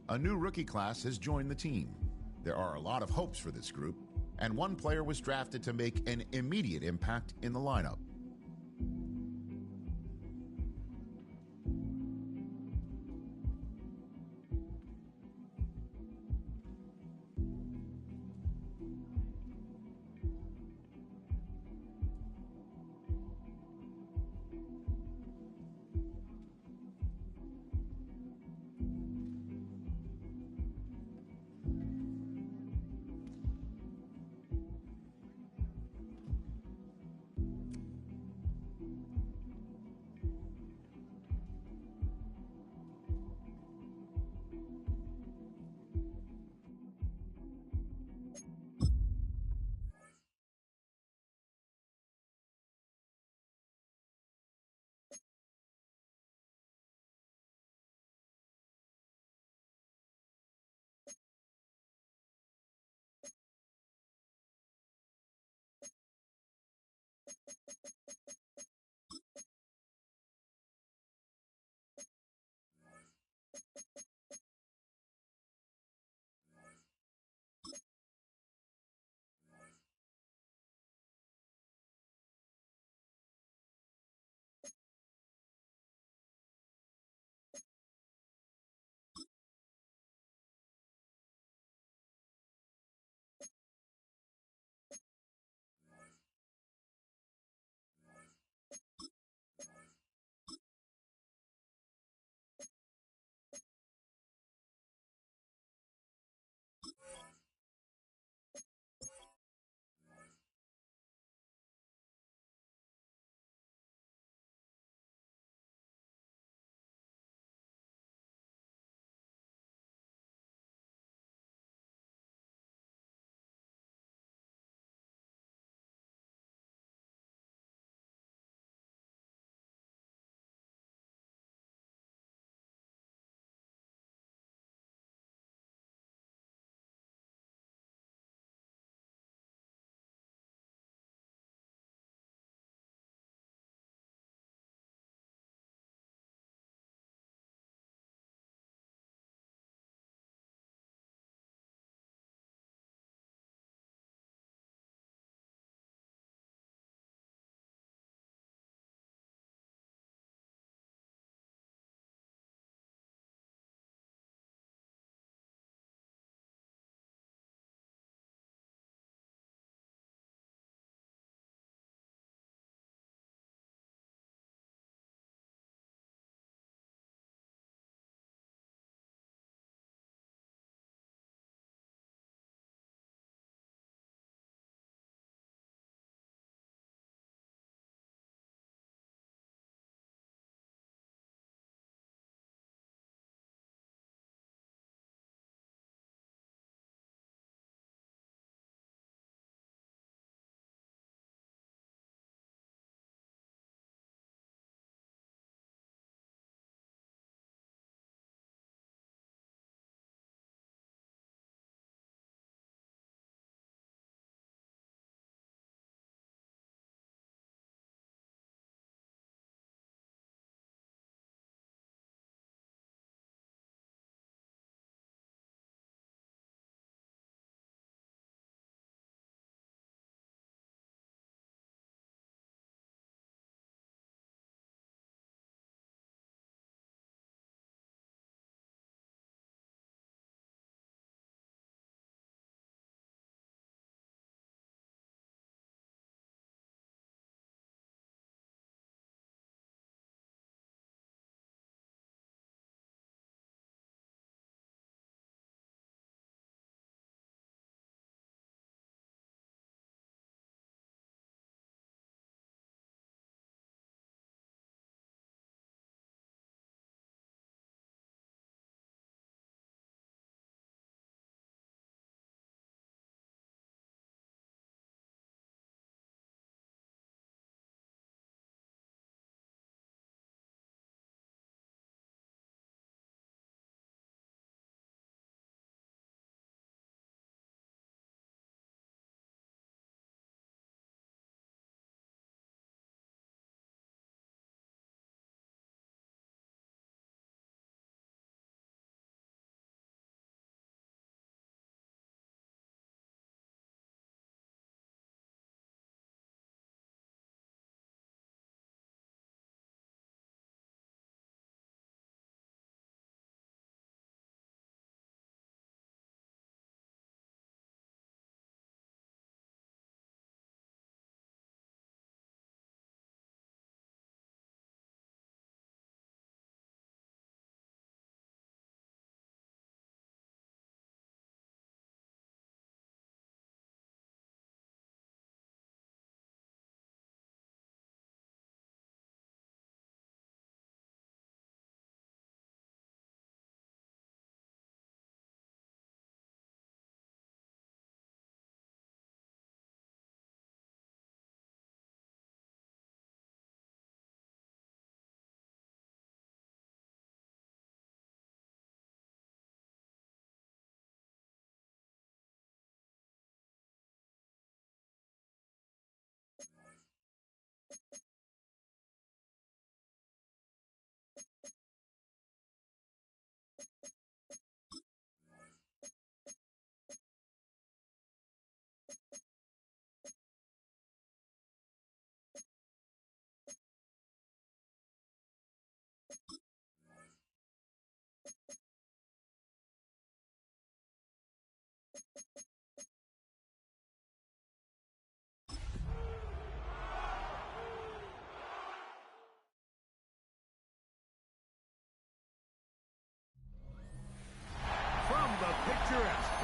A new rookie class has joined the team. There are a lot of hopes for this group, and one player was drafted to make an immediate impact in the lineup.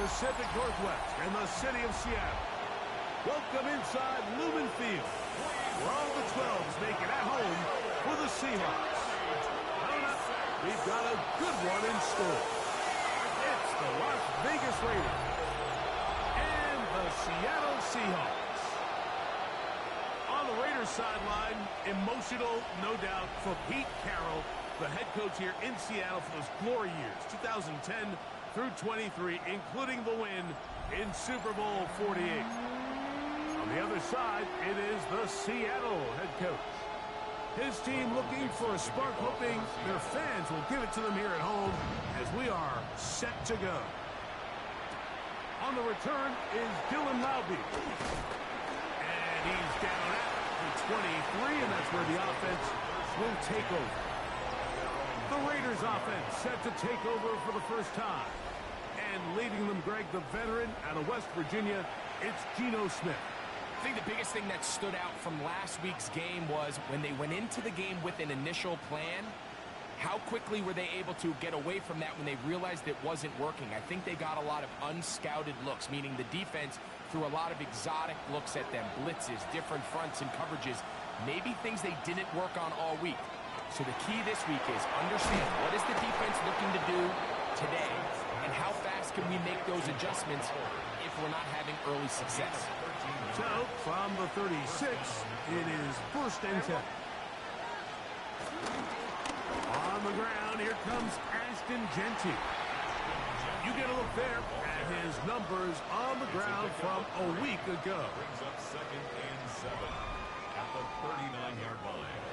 Pacific Northwest and the city of Seattle. Welcome inside Lumen Field, where all the 12s make it at home for the Seahawks. Coming up, we've got a good one in store. It's the Las Vegas Raiders and the Seattle Seahawks. On the Raiders sideline, emotional, no doubt, for Pete Carroll, the head coach here in Seattle for those glory years, 2010 through 23, including the win in Super Bowl 48. On the other side, it is the Seattle head coach. His team looking for a spark, hoping their fans will give it to them here at home as we are set to go. On the return is Dylan Laube. And he's down at the 23, and that's where the offense will take over. The Raiders offense set to take over for the first time. And leading them, Greg, the veteran out of West Virginia, it's Geno Smith. I think the biggest thing that stood out from last week's game was when they went into the game with an initial plan, how quickly were they able to get away from that when they realized it wasn't working? I think they got a lot of unscouted looks, meaning the defense threw a lot of exotic looks at them, blitzes, different fronts and coverages, maybe things they didn't work on all week. So the key this week is understand what is the defense looking to do today, and how fast can we make those adjustments if we're not having early success. So, from the 36, it is 1st and 10. On the ground, here comes Ashton Jeanty. You get a look there at his numbers on the ground from a week ago. Brings up 2nd and 7 at the 39-yard line.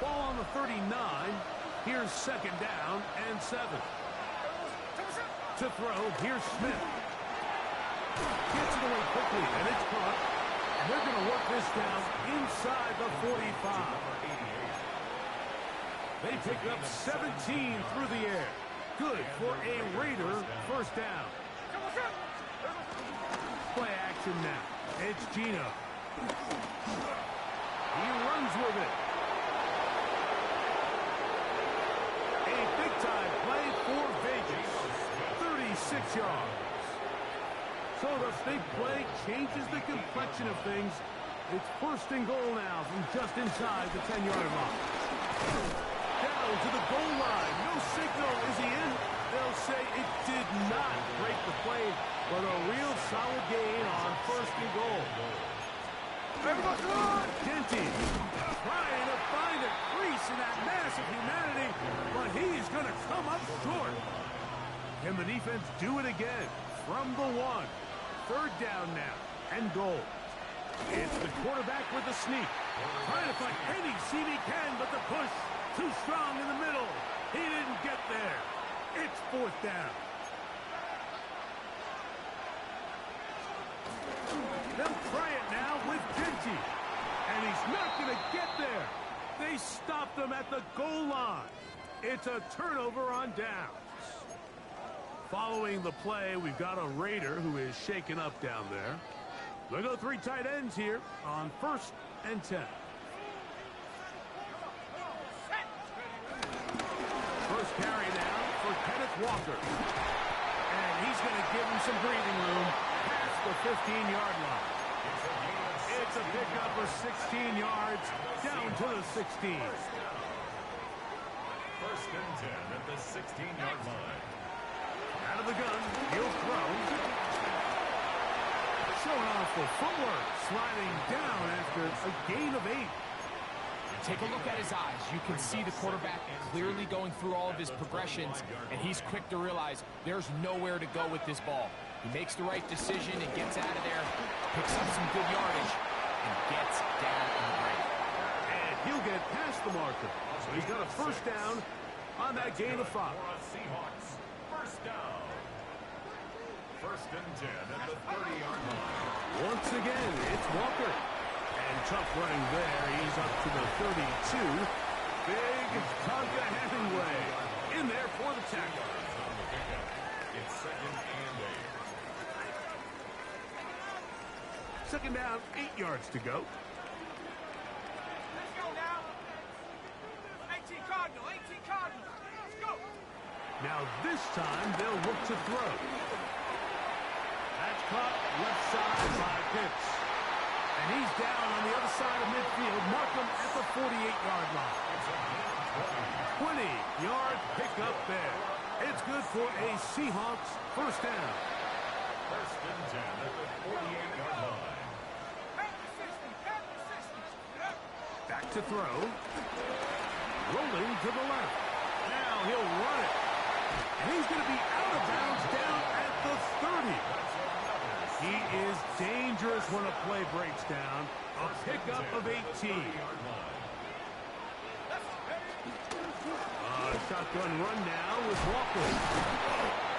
Ball on the 39. Here's 2nd down and 7. To throw, here's Smith. Gets it away quickly, and it's caught. And they're going to work this down inside the 45. They pick up 17 through the air. Good for a Raider 1st down. Play action now. It's Geno. He runs with it. A big-time play for Vegas. 36 yards. So the big play changes the complexion of things. It's 1st and goal now from just inside the 10-yard line. Down to the goal line. No signal. Is he in? They'll say it did not break the play, but a real solid gain on 1st and goal. Jeanty trying to find a crease in that mass of humanity, but he's going to come up short. Can the defense do it again from the 1? 3rd down now and goal. It's the quarterback with the sneak. Trying to find any seam he can, but the push too strong in the middle. He didn't get there. It's 4th down. They'll try it now with Jeanty. And he's not going to get there. They stopped him at the goal line. It's a turnover on downs. Following the play, we've got a Raider who is shaken up down there. They'll go 3 tight ends here on 1st and 10. First carry now for Kenneth Walker. And he's going to give him some breathing room past the 15-yard line. It's a pickup of 16 yards down to the 16. 1st and 10 at the 16-yard line. Out of the gun, he'll throw. Showing off the footwork, sliding down after a gain of 8. Take a look at his eyes. You can see the quarterback clearly going through all of his progressions, and he's quick to realize there's nowhere to go with this ball. He makes the right decision and gets out of there, picks up some good yardage, and gets down in the break. And he'll get past the marker. So he's got a 1st down on that gain of 5. Seahawks, 1st down. 1st and 10 at the 30-yard line. Once again, it's Walker. And tough running there. He's up to the 32. Big Tonka Hemingway in there for the tackle. It's 2nd and 8. 2nd down, 8 yards to go. Let's go now. 18 Cardinal, 18 Cardinal. Let's go. Now this time they'll look to throw. That's caught left side by Pitts. And he's down on the other side of midfield. Mark him at the 48-yard line. 20-yard pickup there. It's good for a Seahawks first down. First and 10 at the 48-yard line. Back to throw. Rolling to the left. Now he'll run it. And he's going to be out of bounds down at the 30. He is dangerous when a play breaks down. A pickup of 18. Shotgun run now with Walker.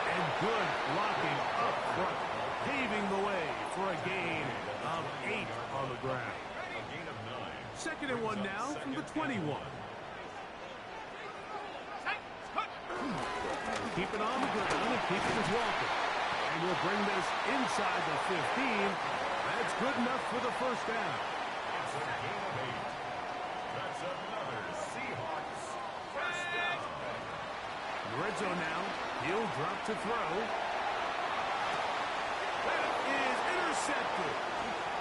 And good blocking up front, paving the way for a gain of 8 on the ground. A gain of 9. Second and 1 now from the 21. Keep it on the ground and keep it with Walker. And we'll bring this inside the 15. That's good enough for the first down. It's a gain of 8. That's another Seahawks first down. Red zone now. He'll drop to throw. That is intercepted.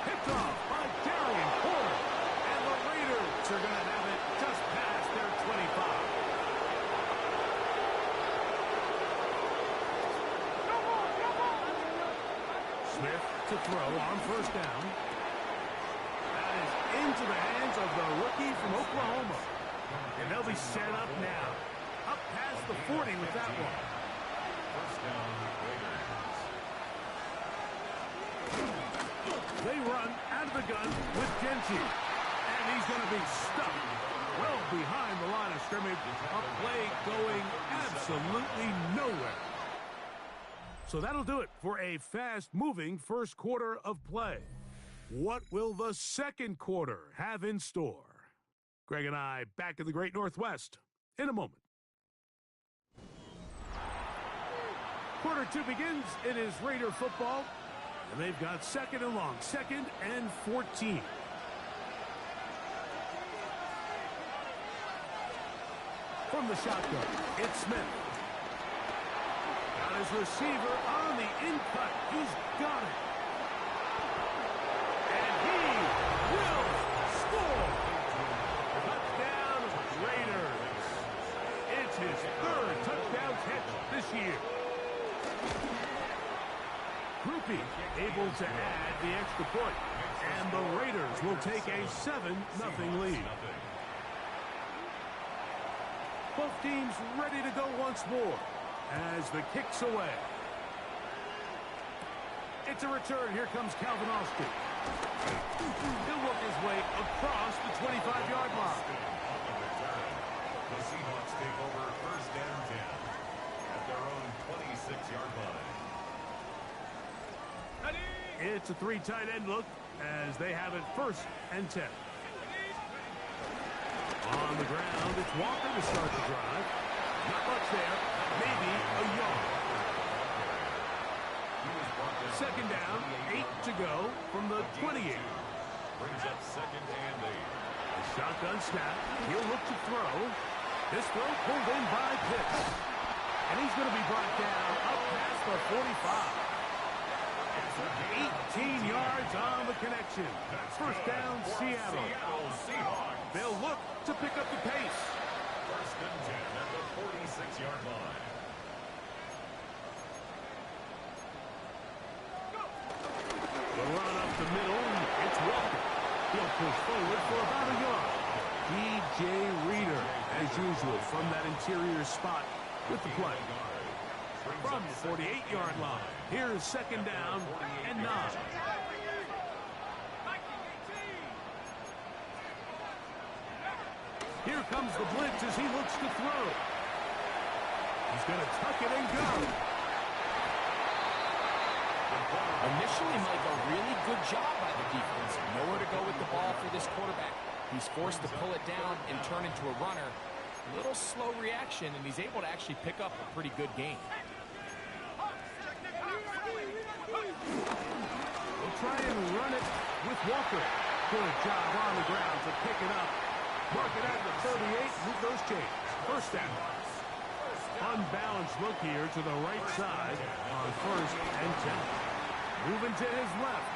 Picked off by Darian Porter. And the Raiders are going to have it just past their 25. Smith to throw on first down. That is into the hands of the rookie from Oklahoma. And they'll be set up now. Up past the 40 with that one. First down, Raiders. They run out of the gun with Genty. And he's going to be stuck well behind the line of scrimmage. A play going absolutely nowhere. So that'll do it for a fast-moving first quarter of play. What will the second quarter have in store? Greg and I back in the Great Northwest in a moment. Quarter 2 begins. It is Raider football. And they've got second and long. 2nd and 14. From the shotgun, it's Smith. Got his receiver on the in-cut. He's got it. And he will score. Touchdown, Raiders. It's his 3rd touchdown catch this year. Groupie able to add the extra point. And the Raiders will take a 7-0 lead. Both teams ready to go once more as the kick's away. It's a return. Here comes Calvin Austin. He'll work his way across the 25-yard line. The Seahawks take over first and 10 at their own 26-yard line. It's a 3 tight end look as they have it first and 10. On the ground, it's Walker to start the drive. Not much there, maybe a yard. Second down, 8 to go from the 28. Brings up second and 8. The shotgun snap. He'll look to throw. This throw pulled in by Pitts. And he's going to be brought down up past the 45. 18 yards on the connection. First down, Seattle. They'll look to pick up the pace. First and 10 at the 46-yard line. The run up the middle. It's Walker. He'll push forward for about a yard. DJ Reader, as usual, from that interior spot with the play. From the 48-yard line. Here's second down and 9. Here comes the blitz as he looks to throw. He's going to tuck it and go. Initially, Mike, a really good job by the defense. Nowhere to go with the ball for this quarterback. He's forced to pull it down and turn into a runner. A little slow reaction, and he's able to actually pick up a pretty good gain. We'll try and run it with Walker. Good job on the ground to pick it up. Mark it at the 38. Move those chains. First down. unbalanced look here to the right side on 1st and 10. Moving to his left.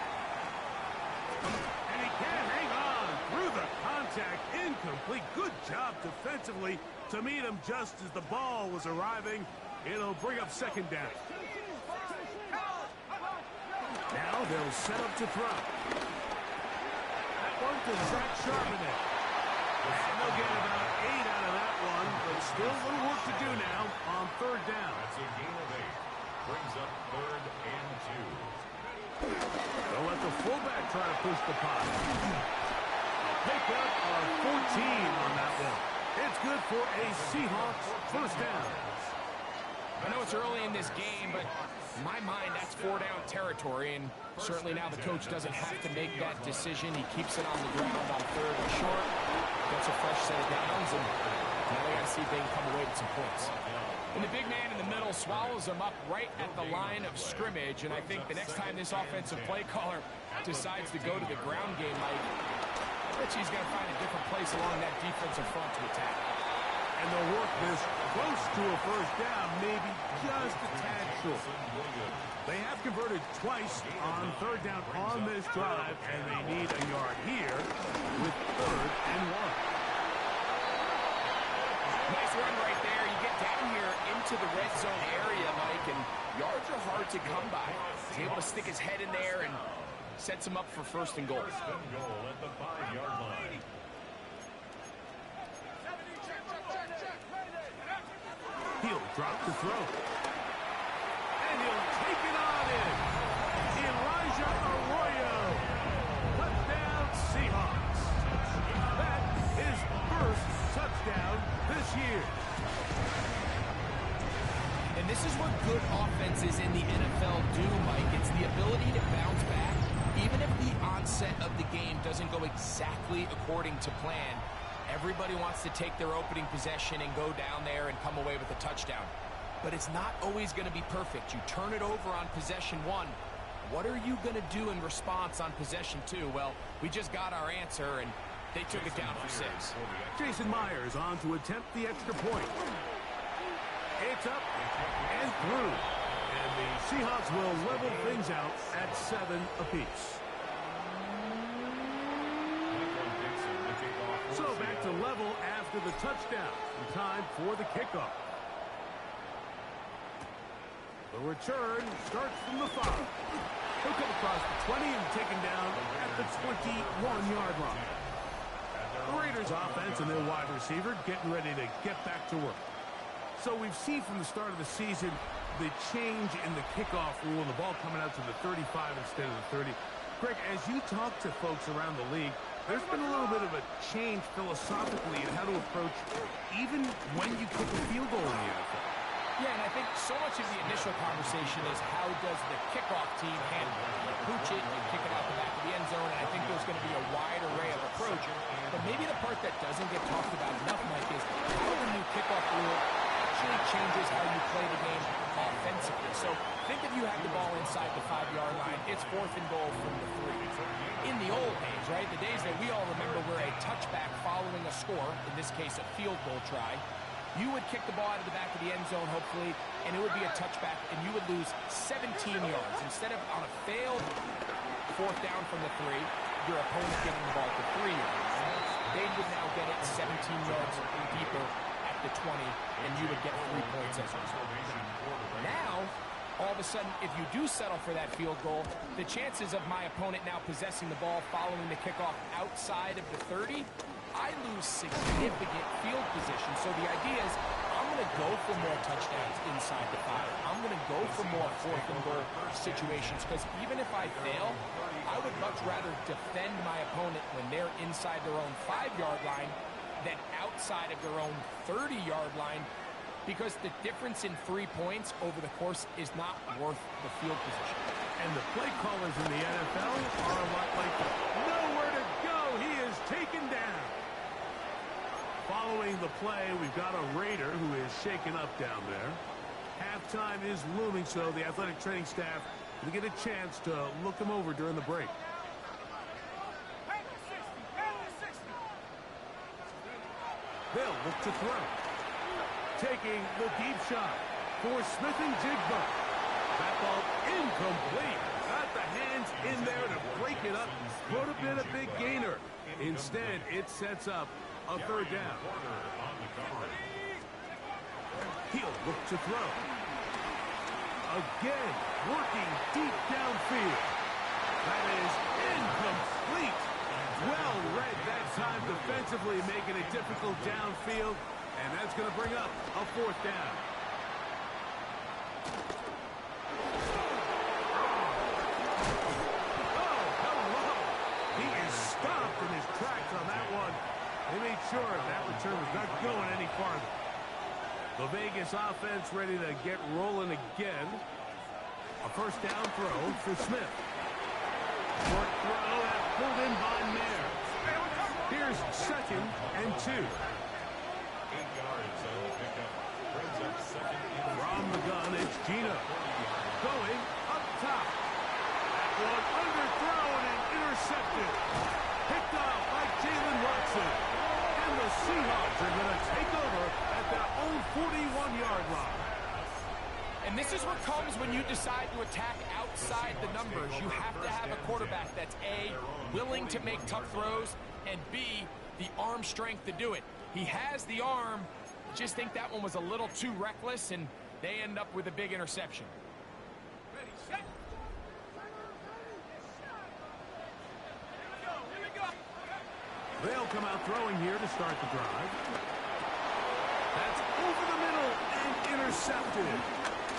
And he can't hang on through the contact. Incomplete. Good job defensively to meet him just as the ball was arriving. It'll bring up 2nd down. Now they'll set up to throw. That one to Zach Charbonnet. And they'll get about 8 out of that one, but still a little work to do now on 3rd down. That's a gain of 8. Brings up 3rd and 2. They'll let the fullback try to push the pot. Pick up a 14 on that one. It's good for a Seahawks 1st down. I know it's early in this game, but in my mind, that's 4-down territory, and certainly now the coach doesn't have to make that decision. He keeps it on the ground on 3rd and short, gets a fresh set of downs, and now they got to see if they can come away with some points. And the big man in the middle swallows him up right at the line of scrimmage, and I think the next time this offensive play caller decides to go to the ground game, Mike, I bet he's going to find a different place along that defensive front to attack. And they'll work this close to a 1st down, maybe just a tad short. They have converted twice on 3rd down on this drive, and they need a yard here with 3rd and 1. Nice run right there. You get down here into the red zone area, Mike, and yards are hard to come by. He's able to stick his head in there and sets him up for 1st and goal. 1st and goal at the 5-yard line. He'll drop to throw. And he'll take it on in. Elijah Arroyo. Touchdown Seahawks. That is 1st touchdown this year. And this is what good offenses in the NFL do, Mike. It's the ability to bounce back, even if the onset of the game doesn't go exactly according to plan. Everybody wants to take their opening possession and go down there and come away with a touchdown. But it's not always going to be perfect. You turn it over on possession 1. What are you going to do in response on possession 2? Well, we just got our answer, and they took it down for 6. Jason Myers on to attempt the extra point. It's up and through. And the Seahawks will level things out at 7 apiece. So back to level after the touchdown. And time for the kickoff. The return starts from the 5. He'll come across the 20 and taken down at the 21-yard line. The Raiders offense and their wide receiver getting ready to get back to work. So we've seen from the start of the season the change in the kickoff rule and the ball coming out to the 35 instead of the 30. Greg, as you talk to folks around the league, there's been a little bit of a change philosophically in how to approach even when you kick a field goal in the NFL. Yeah, and I think so much of the initial conversation is how does the kickoff team handle it? You pooch it and kick it out the back of the end zone, and I think there's going to be a wide array of approach. But maybe the part that doesn't get talked about enough, Mike, is how the new kickoff rule actually changes how you play the game offensively. So think if you had the ball inside the 5-yard line, it's 4th and goal from the 3. In the old days, right, the days that we all remember where a touchback following a score, in this case a field goal try, you would kick the ball out of the back of the end zone, hopefully, and it would be a touchback, and you would lose 17 yards. Instead of on a failed 4th down from the 3, your opponent getting the ball to 3 yards. They would now get it 17 yards deeper at the 20, and you would get 3 points as a result. Now, all of a sudden, if you do settle for that field goal, the chances of my opponent now possessing the ball following the kickoff outside of the 30, I lose significant field position. So the idea is I'm going to go for more touchdowns inside the 5. I'm going to go for more 4th and goal situations because even if I fail, I would much rather defend my opponent when they're inside their own 5-yard line than outside of their own 30-yard line because the difference in 3 points over the course is not worth the field position. And the play callers in the NFL are a lot like that. Nowhere to go. He is taken down. Following the play, we've got a Raider who is shaken up down there. Halftime is looming, so the athletic training staff will get a chance to look him over during the break. They'll look to throw. taking the deep shot for Smith and Jigba. That ball incomplete. Got the hands in there to break it up. Could have been a big gainer. Instead, it sets up a third down. He'll look to throw. Again, working deep downfield. That is incomplete. Well read that time defensively, making it difficult downfield. And that's going to bring up a fourth down. Oh, hello. He is stopped in his tracks on that one. They made sure that return was not going any farther. The Vegas offense ready to get rolling again. A first down throw for Smith. Short throw that's pulled in by Mayer. Here's 2nd and 2. 8 yards on the pickup. Brings up 2nd and 2. From the gun, it's Gino. Going up top. That one underthrown and intercepted. Picked off by Jalen Watson. And the Seahawks are going to take over at their own 41-yard line. And this is what comes when you decide to attack outside the numbers. You have to have a quarterback that's A, willing to make tough throws, and B, the arm strength to do it. He has the arm. Just think that one was a little too reckless, and they end up with a big interception. Ready, set. They'll come out throwing here to start the drive. That's over the middle and intercepted.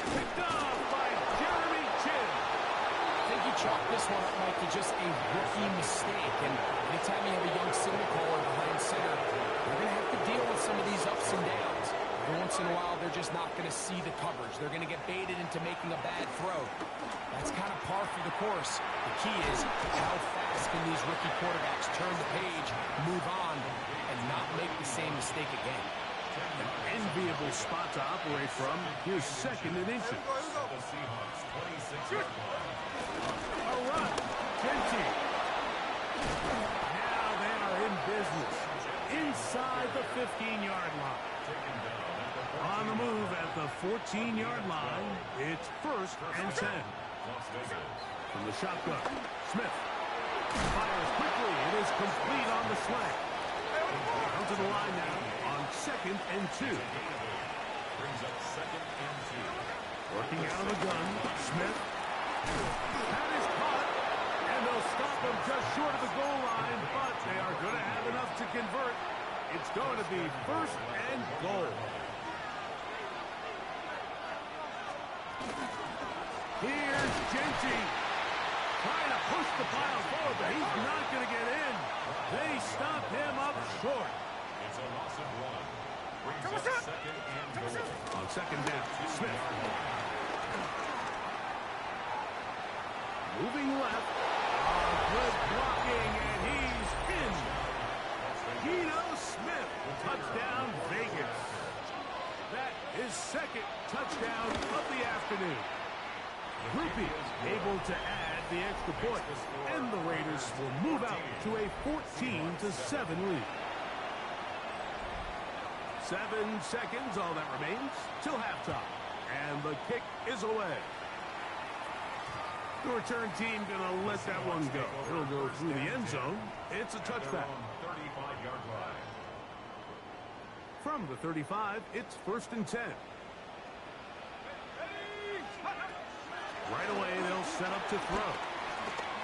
Picked off by Jeremy Chin. I think you chalk this one up, Mike, to just a rookie mistake. And anytime you have a young signal caller behind center, you're going to have to deal with some of these ups and downs. Every once in a while, they're just not going to see the coverage. They're going to get baited into making a bad throw. That's kind of par for the course. The key is how fast can these rookie quarterbacks turn the page, move on, and not make the same mistake again. An enviable spot to operate from. Here's 2nd and inches. The Seahawks 26-yard line. A run. Genty. Now they are in business. Inside the 15-yard line. On the move at the 14-yard line, it's 1st and 10. From the shotgun, Smith fires quickly. It is complete on the slant. Down to the line now on 2nd and 2. Brings up 2nd and 2. Working out of the gun, Smith. That is caught, and they'll stop him just short of the goal line, but they are going to have enough to convert. It's going to be 1st and goal. Here's Genty. Trying to push the pile forward, but he's not going to get in. They stop him up short. It's a loss of 1. Brings up 2nd and goal. On 2nd down, Smith. Moving left. Good blocking, and he's in. Geno Smith. Touchdown, Vegas. That is 2nd touchdown of the afternoon. Rupi able to add the extra point, and the Raiders will move out to a 14-7 lead. 7 seconds, all that remains, till halftime, and the kick is away. The return team gonna let that one go. It'll go through the end zone. It's a touchback. 35-yard line. From the 35, it's 1st and 10. Right away, they'll set up to throw.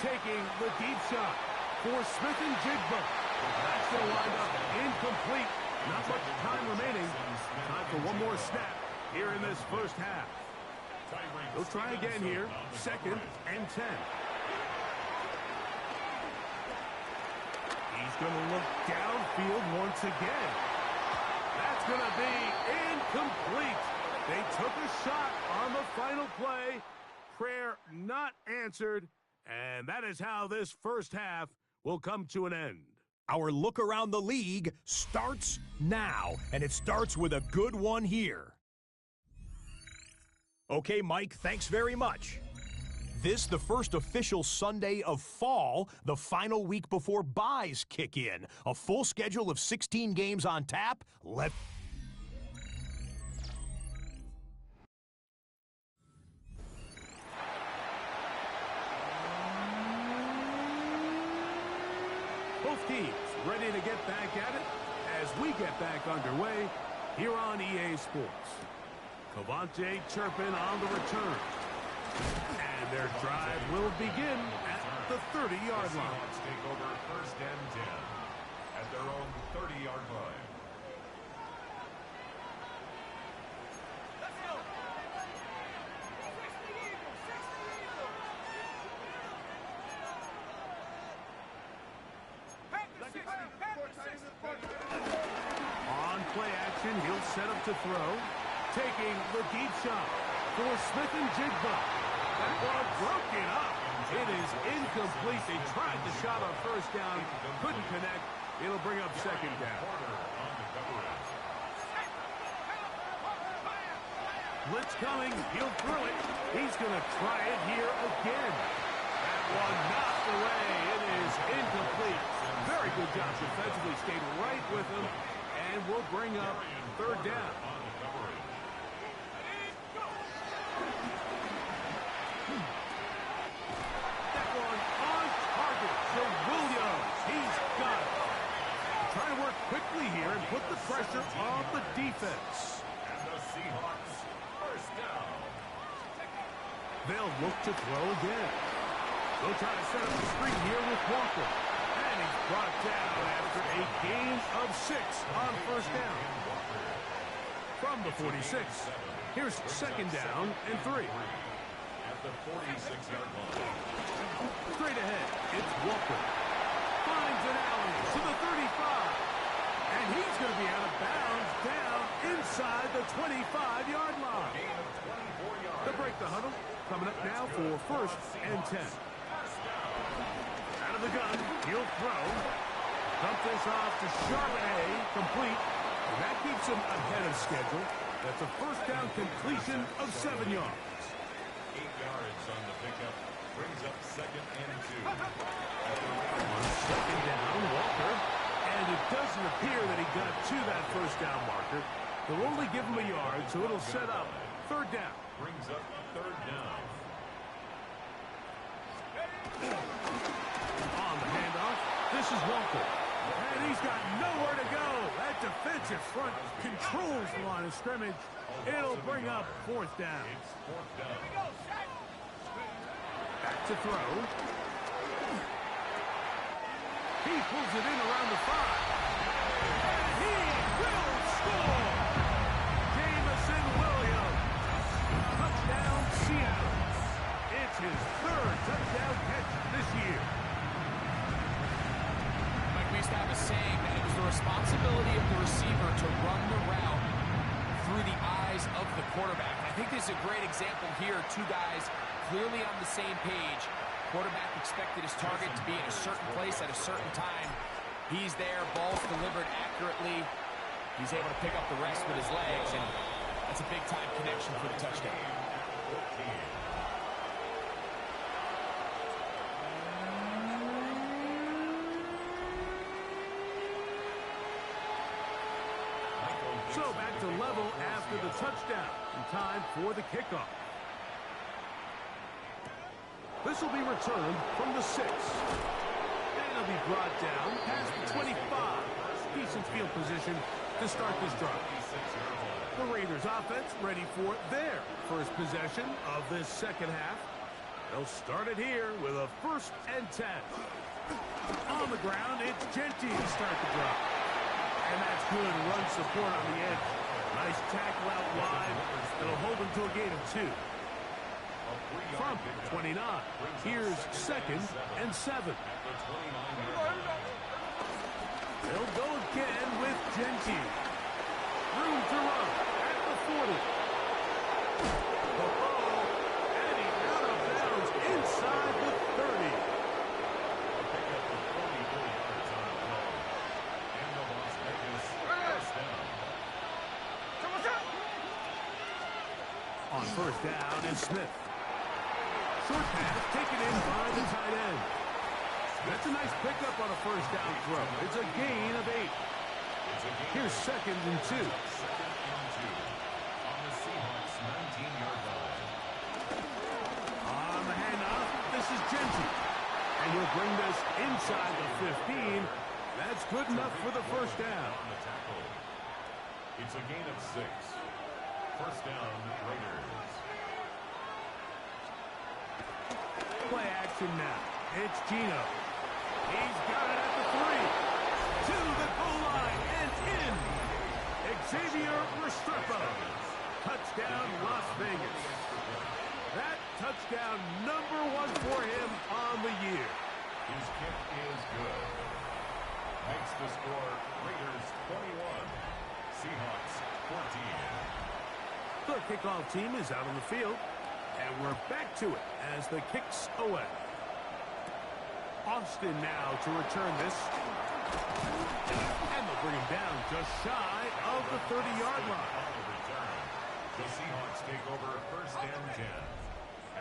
Taking the deep shot for Smith and Jigba. That's going to wind up incomplete. Not much time remaining. Time for one more snap here in this first half. They'll try again here. 2nd and 10. He's going to look downfield once again. That's going to be incomplete. They took a shot on the final play. Prayer not answered, and that is how this first half will come to an end. Our look around the league starts now, and it starts with a good one here. Okay, Mike, thanks very much. This, the first official Sunday of fall, the final week before buys kick in. A full schedule of 16 games on tap. back at it as we get back underway here on EA Sports. Cavante Turpin on the return. And their drive will begin at the 30-yard line. Seahawks take over first and 10 at their own 30-yard line. On play action, he'll set up to throw. Taking the deep shot for Smith and Jigba. That ball broken up. It is incomplete. They tried the shot on first down. Couldn't connect. It'll bring up second down. Blitz coming. He'll throw it. He's going to try it here again. That one knocked away. It is incomplete. Very good job defensively. Stayed right with him. And will bring up third down. That one on target to Williams. He's got it. Trying to work quickly here and put the pressure on the defense. And the Seahawks first down. They'll look to throw again. They'll try to set up the screen here with Walker. And he's brought down after a gain of 6 on first down. From the 46, here's second down and 3. At the 46-yard line. Straight ahead, it's Walker. Finds an alley to the 35. And he's going to be out of bounds down inside the 25-yard line. Gain of 24 yards. They'll break the huddle. Coming up now for first and 10. Out of the gun, he'll throw. Dump this off to Charbonnet, complete. And that keeps him ahead of schedule. That's a first down completion of 7 yards. 8 yards on the pickup. Brings up second and 2. On second down, Walker. And it doesn't appear that he got to that first down marker. They'll only give him a yard, so it'll set up third down. Brings up third down. On the handoff, this is Walker. And he's got nowhere to go. That defensive front controls the line of scrimmage. It'll bring up fourth down. It's fourth down. Back to throw. He pulls it in around the 5. And he will score! Jamison Williams. Touchdown, Seattle. It's his third touchdown catch this year. Like we used to have a saying that it was the responsibility of the receiver to run the route through the eyes of the quarterback. I think this is a great example here. Two guys clearly on the same page. Quarterback expected his target to be in a certain place at a certain time. He's there, ball's delivered accurately. He's able to pick up the rest with his legs, and that's a big-time connection for the touchdown. So back to level after the touchdown. In time for the kickoff. This will be returned from the 6. And it'll be brought down past the 25. Decent field position to start this drive. The Raiders offense ready for their first possession of this second half. They'll start it here with a first and 10. On the ground, it's Genty to start the drive. And that's good run support on the edge. Nice tackle out wide. It'll hold him to a gain of 2. From 29, here's second and 7. They'll go again with Genty. Room to run at the 40. And he's out of bounds inside the 30. On first down is Smith. Short pass taken in by the tight end. That's a nice pickup on a first down throw. It's a gain of 8. Here's second and 2. On the Seahawks 19-yard line. On the handoff, this is Genty. And he'll bring this inside the 15. That's good enough for the first down. On the tackle. It's a gain of 6. First down, Raiders. Play action now. It's Gino. He's got it at the 3. To the goal line and in. Xavier Restrepo. Touchdown, Las Vegas. That touchdown number 1 for him on the year. His kick is good. Makes the score Raiders 21, Seahawks 14. The kickoff team is out on the field, and we're back to it as the kick's away. Austin now to return this. And they'll bring him down just shy of the 30-yard line. On the return, the Seahawks take over first and 10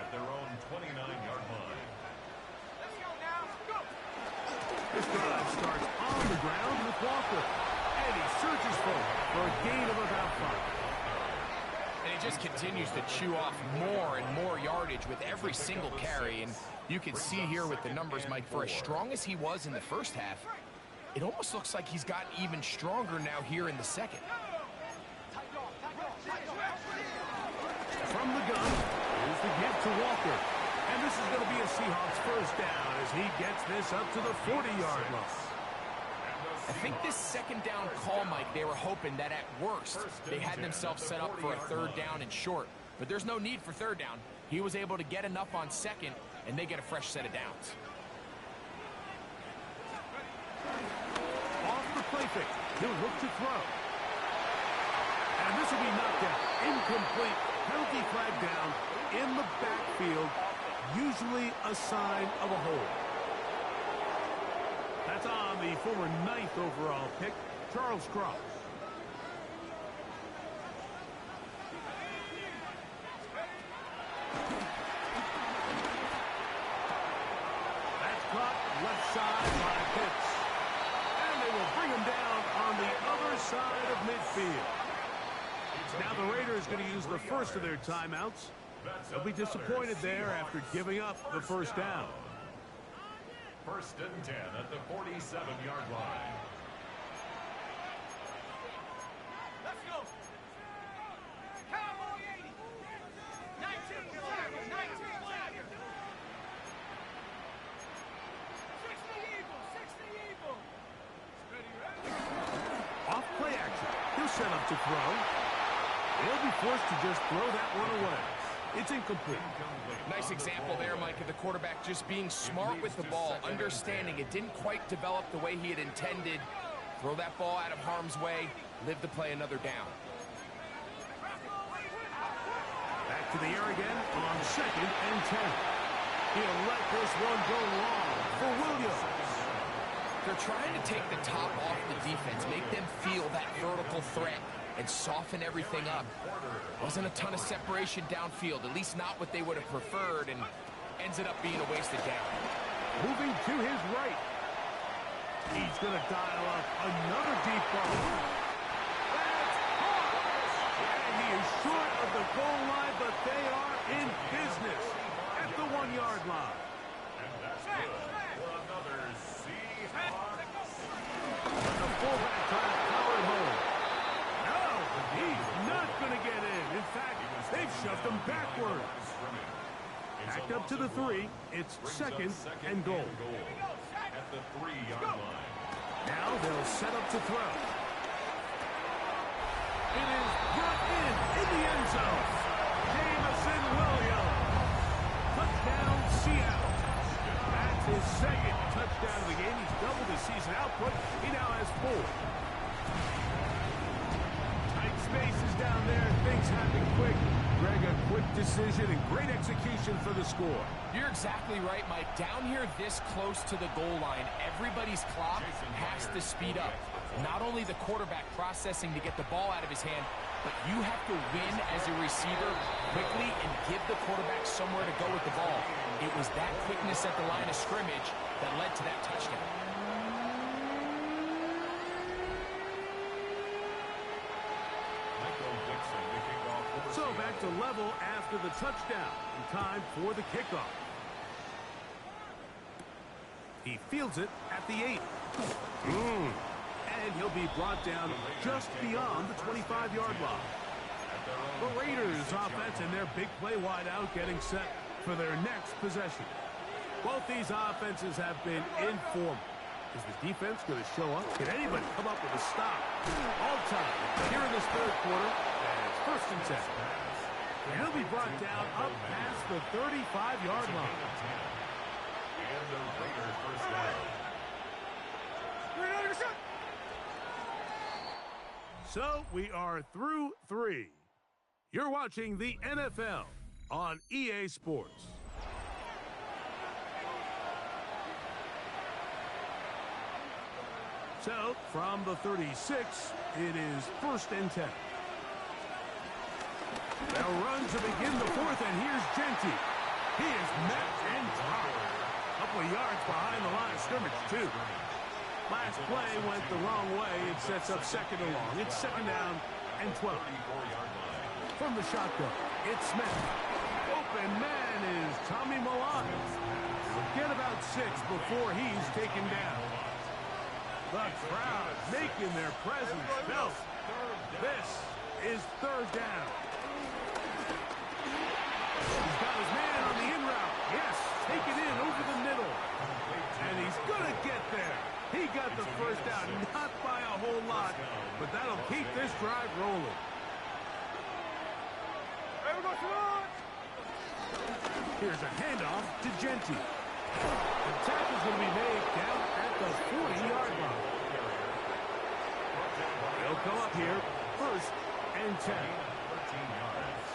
at their own 29-yard line. This drive starts on the ground with Walker. And he surges forward for a gain of about 5. And he just continues to chew off more and more yardage with every single carry. And you can see here with the numbers, Mike, for as strong as he was in the first half, it almost looks like he's gotten even stronger now here in the second. From the gun, here's the give to Walker. And this is going to be a Seahawks first down as he gets this up to the 40-yard line. I think this second down call, Mike, they were hoping that at worst they had themselves set up for a third down and short. But there's no need for third down. He was able to get enough on second, and they get a fresh set of downs. Off the play fake, he'll look to throw. And this will be knocked out. Incomplete. Penalty flag down in the backfield. Usually a sign of a hold. That's on the former 9th overall pick, Charles Cross. That's caught left side by Pitts. And they will bring him down on the other side of midfield. Now the Raiders going to use the first of their timeouts. They'll be disappointed there after giving up the first down. First and 10 at the 47-yard line. Let's go. Cowboy 80. 19 flaggers. 19 flaggers. 60 Eagles. 60 Eagles. Ready, ready. Off play action. He'll set up to throw. He'll be forced to just throw that one away. It's incomplete. Nice example there, Mike, of the quarterback just being smart with the ball, understanding it didn't quite develop the way he had intended. Throw that ball out of harm's way, live to play another down. Back to the air again on second and 10. He'll let this one go long for Williams. They're trying to take the top off the defense, make them feel that vertical threat, and soften everything up. Wasn't a ton of separation downfield, at least not what they would have preferred, and ends it up being a wasted down. Moving to his right. He's going to dial up another deep ball. That's caught! And he is short of the goal line, but they are in business at the 1-yard line. And that's good for another Seahawks. The fullback trying to power it home. No, he's not going to get in. In fact, they've shoved him backwards. Backed up to the 3. It's second and goal. At the 3-yard line. Now they'll set up to throw. It is brought in the end zone. Jamison Williams. Touchdown, Seattle. That's his second touchdown of the game. He's doubled his season output. He now has 4. Tight spaces down there. Things happen quick. Greg, a quick decision and great execution for the score. You're exactly right, Mike. Down here this close to the goal line, everybody's clock has to speed up. Not only the quarterback processing to get the ball out of his hand, but you have to win as a receiver quickly and give the quarterback somewhere to go with the ball. It was that quickness at the line of scrimmage that led to that touchdown. So back to level after the touchdown. And time for the kickoff. He fields it at the 8. And he'll be brought down just beyond the 25-yard line. The Raiders offense and their big play wide out getting set for their next possession. Both these offenses have been informal. Is the defense going to show up? Can anybody come up with a stop? All time here in this third quarter, and it's 1st and 10. And he'll be brought down up past the 35-yard line. And the Raiders first down. So we are through 3. You're watching the NFL on EA Sports. So from the 36, it is 1st and 10. They'll run to begin the 4th, and here's Genty. He is met and dropped. A couple of yards behind the line of scrimmage, too. Last play went the wrong way. It sets up 2nd and long. It's 2nd down and 12. From the shotgun, it's Smith. Open man is Tommy Milan. Forget about 6 before he's taken down. The crowd making their presence felt. This is 3rd down. He's got his man on the in route. Yes, taken in over the middle. And he's going to get there. He got the 1st down, not by a whole lot, but that'll keep this drive rolling. Here's a handoff to Genty. The tackle's going to be made down at the 40-yard line. They'll come up here, 1st and 10. 13 yards.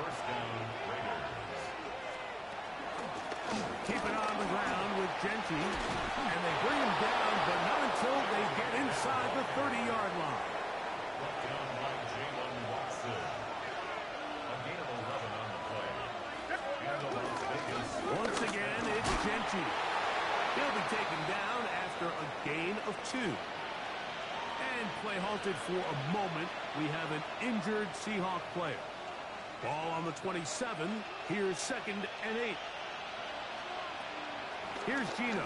1st down, Raiders. Keep it on the ground with Genty, and they bring him down, but not until they get inside the 30-yard line. Brought down by Jalen Watson. A gain of 11 on the play. And the Las Vegas. Once again, it's Genty. He'll be taken down after a gain of 2. And play halted for a moment. We have an injured Seahawk player. Ball on the 27. Here's 2nd and 8. Here's Gino.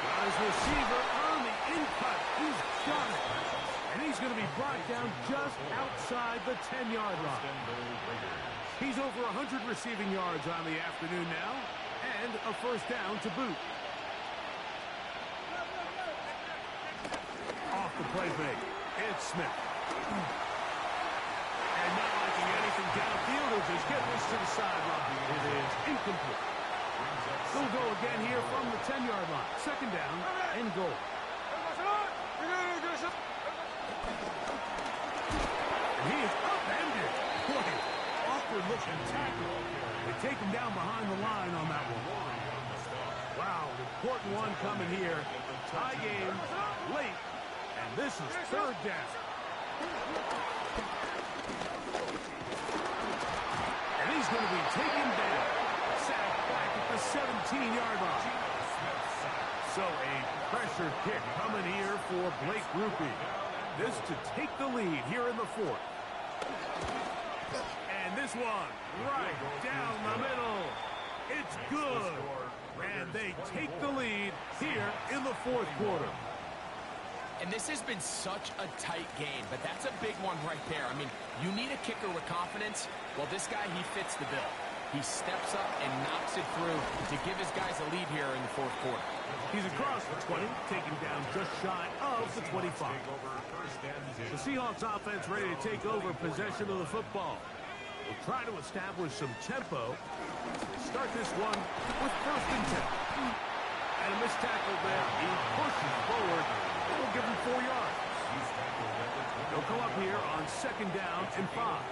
Got his receiver on the in-cut. He's got it. And he's going to be brought down just outside the 10-yard line. He's over 100 receiving yards on the afternoon now, and a 1st down to boot. Off the play fake, it's Smith. And not liking anything downfield, he'll just get this to the sideline. It is incomplete. They'll go again here from the 10-yard line. 2nd down and goal. And he is upended. Boy, awkward-looking tackle. They take him down behind the line on that one. Wow, important one coming here. Tie game late, and this is 3rd down. And he's going to be taken down. Sacked back at the 17-yard line. So a pressure kick coming here for Blake Rupe. This to take the lead here in the 4th. And this one right down the middle. It's good. And they take the lead here in the 4th quarter. And this has been such a tight game, but that's a big one right there. I mean, you need a kicker with confidence. Well, this guy, he fits the bill. He steps up and knocks it through to give his guys a lead here in the 4th quarter. He's across the 20, taking down just shy of the 25. The Seahawks offense ready to take over possession of the football. We'll try to establish some tempo. Start this one with 1st and 10. And a missed tackle there. He pushes forward. It'll give him 4 yards. They'll come up here on 2nd down and 5.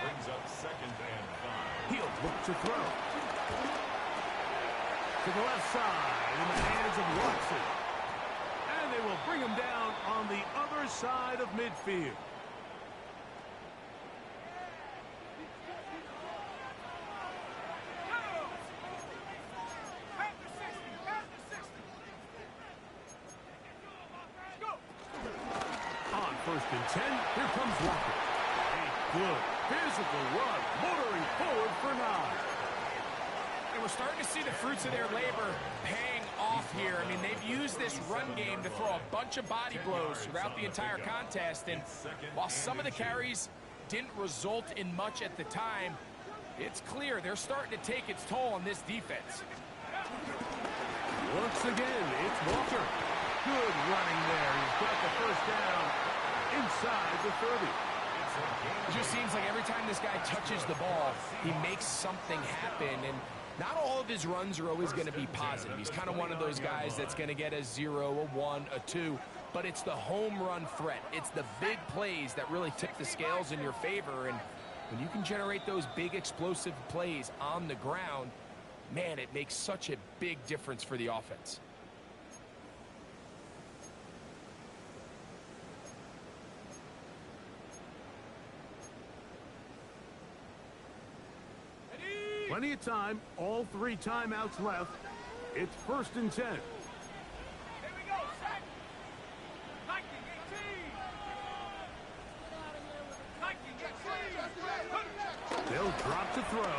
Brings up 2nd and 5. He'll look to throw. To the left side in the hands of Watson. And they will bring him down on the other side of midfield. On 1st and 10, here comes Walker. A good physical run, motoring forward for 9. And we're starting to see the fruits of their labor paying off here. I mean, they've used this run game to throw a bunch of body blows throughout the entire contest, and while some of the carries didn't result in much at the time, it's clear they're starting to take its toll on this defense. Once again, it's Walker. Good running there. He's got the first down inside the 30. It just seems like every time this guy touches the ball, he makes something happen, and not all of his runs are always going to be positive. He's kind of one of those guys that's going to get a 0, a 1, a 2, but it's the home run threat. It's the big plays that really tip the scales in your favor, and when you can generate those big explosive plays on the ground, man, it makes such a big difference for the offense. Plenty of time, all 3 timeouts left. It's 1st and 10. Here we go, set. 19, 18. 19, 18. They'll drop to throw.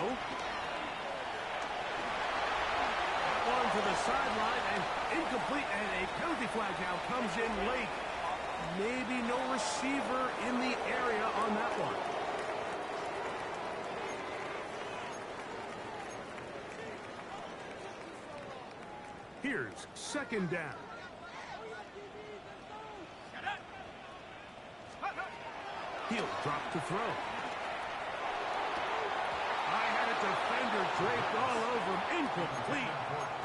One to the sideline and incomplete, and a penalty flag now comes in late. Maybe no receiver in the area on that one. Here's 2nd down. He'll drop to throw. I had a defender draped all over him. Incomplete.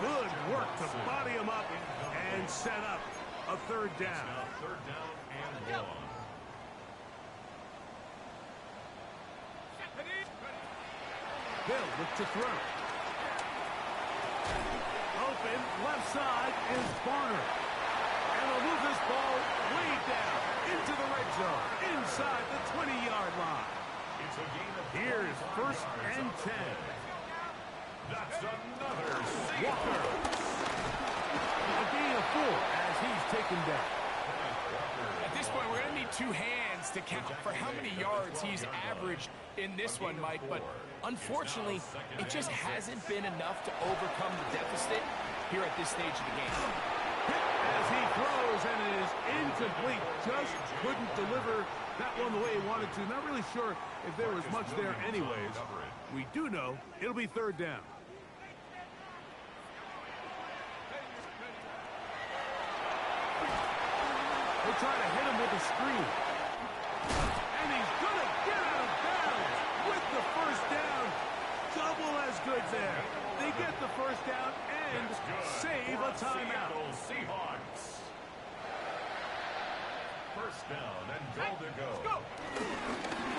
Good work to body him up and set up a 3rd down. Now 3rd down and 1. They'll look to throw. Open, left side is Barner. And they'll move this ball way down into the red zone, inside the 20-yard line. It's a gain of Here's 1st and 10. That's another Walker. A gain of 4 as he's taken down. At this point, we're going to need 2 hands to count for how many yards he's averaged in this one, Mike, but unfortunately, it just hasn't been enough to overcome the deficit here at this stage of the game. As he throws, and it is incomplete. Just couldn't deliver that one the way he wanted to. Not really sure if there was much there anyways. We do know it'll be 3rd down. They try to hit him with a screen. And he's going to get out of bounds with the 1st down. Double as good there. They get the 1st down and save a timeout. Seahawks. 1st down and goal to go.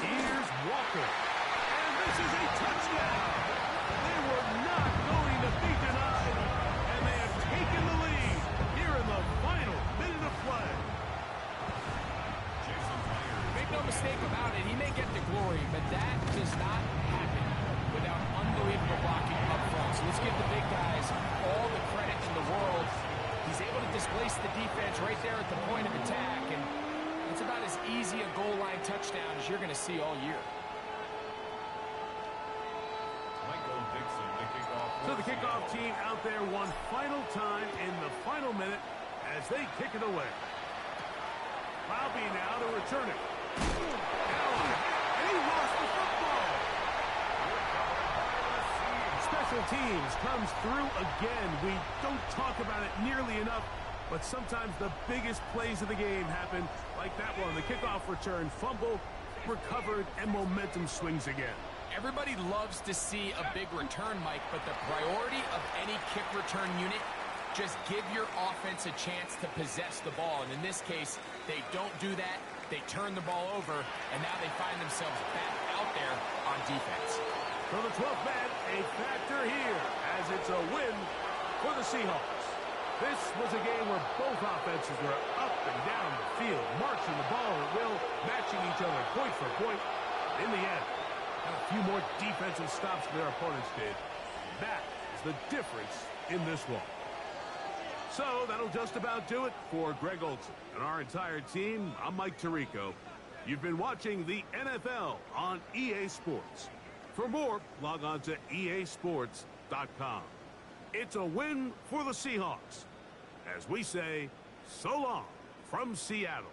Here's Walker. And this is a touchdown. They were not going to be denied. And they have taken the lead here in the final minute of play. Make no mistake about it, he may get the glory, but that does not happen without unbelievable blocking up front. So let's give the big guys all the credit in the world. He's able to displace the defense right there at the point of attack, and it's about as easy a goal line touchdown as you're going to see all year. So the kickoff team out there one final time in the final minute as they kick it away. Bobby now to return it. Allen, and he lost the football. Special teams comes through again. We don't talk about it nearly enough, but sometimes the biggest plays of the game happen like that one. The kickoff return, fumble, recovered, and momentum swings again. Everybody loves to see a big return, Mike, but the priority of any kick return unit, just give your offense a chance to possess the ball. And in this case, they don't do that. They turn the ball over, and now they find themselves back out there on defense. For the 12th man, a factor here as it's a win for the Seahawks. This was a game where both offenses were up and down the field, marching the ball at will, matching each other point for point. In the end, a few more defensive stops than their opponents did. That is the difference in this one. So that'll just about do it for Greg Olson and our entire team. I'm Mike Tirico. You've been watching the NFL on EA Sports. For more, log on to easports.com. It's a win for the Seahawks. As we say, so long from Seattle.